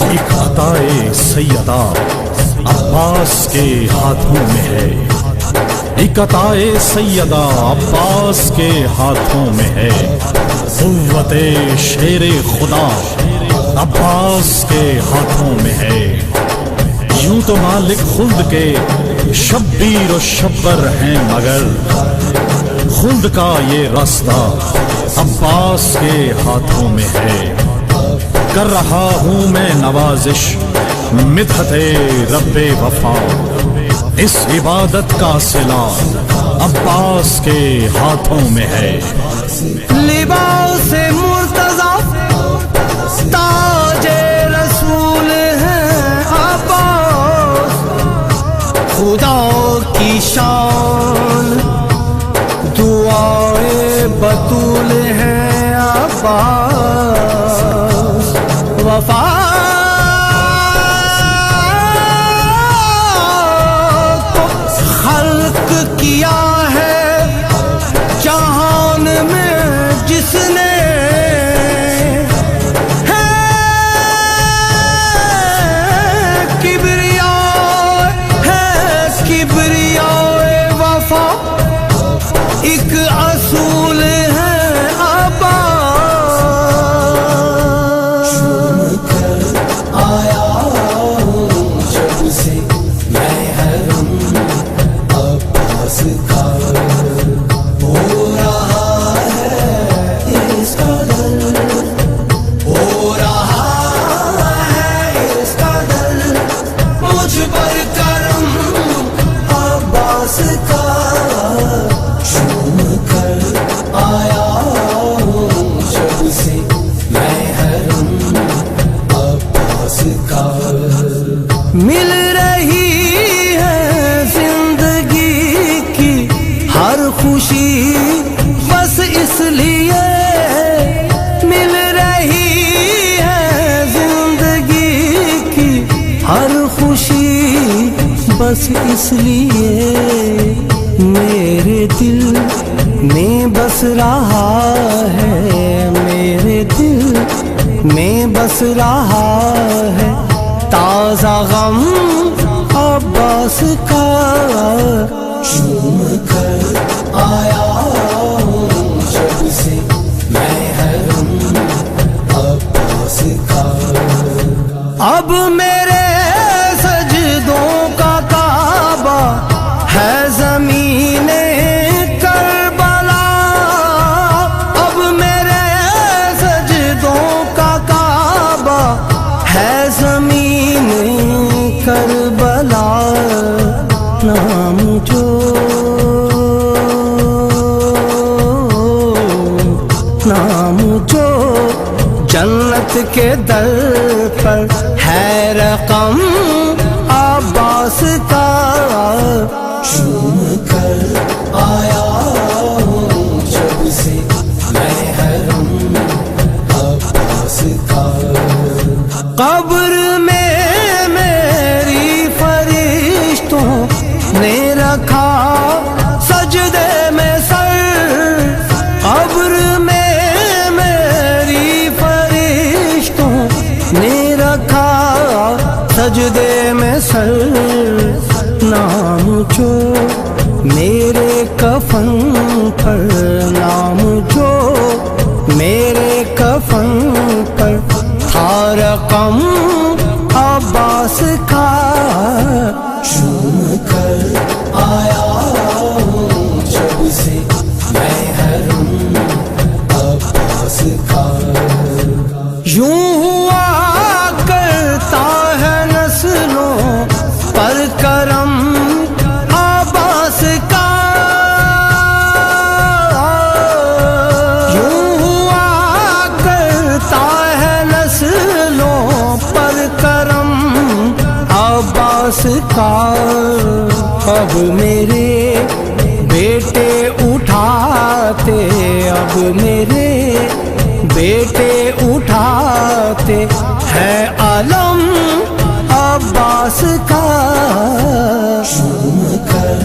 ایک عطائے سیدہ عباس کے ہاتھوں میں ہے، ایک عطائے سیدہ عباس کے ہاتھوں میں ہے، قوت شیر خدا عباس کے ہاتھوں میں ہے۔ یوں تو مالک خلد کے شبیر و شبر ہیں، مگر خلد کا یہ راستہ عباس کے ہاتھوں میں ہے۔ کر رہا ہوں میں نوازش مدحت رب وفا، اس عبادت کا صلہ عباس کے ہاتھوں میں ہے۔ لباس مرتضی تاج رسول ہے عباس، خدا کی شان دعائے بطول ہے عباس، وفا کو خلق کیا ہے جہان میں جس نے، وفا ایک اصول ہے عباس، آیا ہوں جب سے میں حرم عباس کا، ہو رہا ہے اس کا دل، ہو رہا ہے اس کا دل، مجھ پر کرم عباس کا، چوم کر آیا ہوں جب سے میں حرم عباس کا۔ مل رہی ہے زندگی کی ہر خوشی بس اس لیے، مل رہی ہے زندگی کی ہر خوشی بس اس لیے، میرے دل میں بس رہا ہے، میرے دل میں بس رہا ہے تازہ غم عباس کا، چوم کر آیا ہوں جب سے میں حرم عباس کا۔ اب میرے سجدوں کا کعبہ ہے زمین کربلا، اب میرے سجدوں کا کعبہ ہے زمین کربلا، نام جو جنت کے در پر ہے رقم عباس کا، چوم کر آیا ہوں جب سے میں حرم عباس کا۔ قبر میں میری فرشتوں نے رکھا سجدے میں سر، قبر میں میری فرشتوں نے رکھا سجدے میں سر، نام جو میرے کفن پر، نام جو میرے کفن پر تھا رقم عباس کا، چوم کر آیا ہوں جب سے میں حرم عباس کا۔ یوں ہوا کرتا ہے نسلوں پر کرم عباس کا، یوں ہوا کرتا ہے نسلوں پر کرم عباس کا، اب میرے بیٹے اٹھاتے، اب میرے بیٹے اٹھاتے ہے علم عباس کا، چوم کر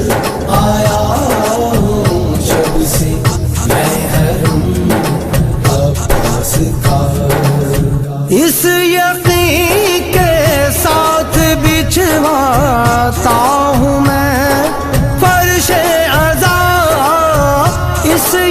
آیا ہوں جب سے میں حرم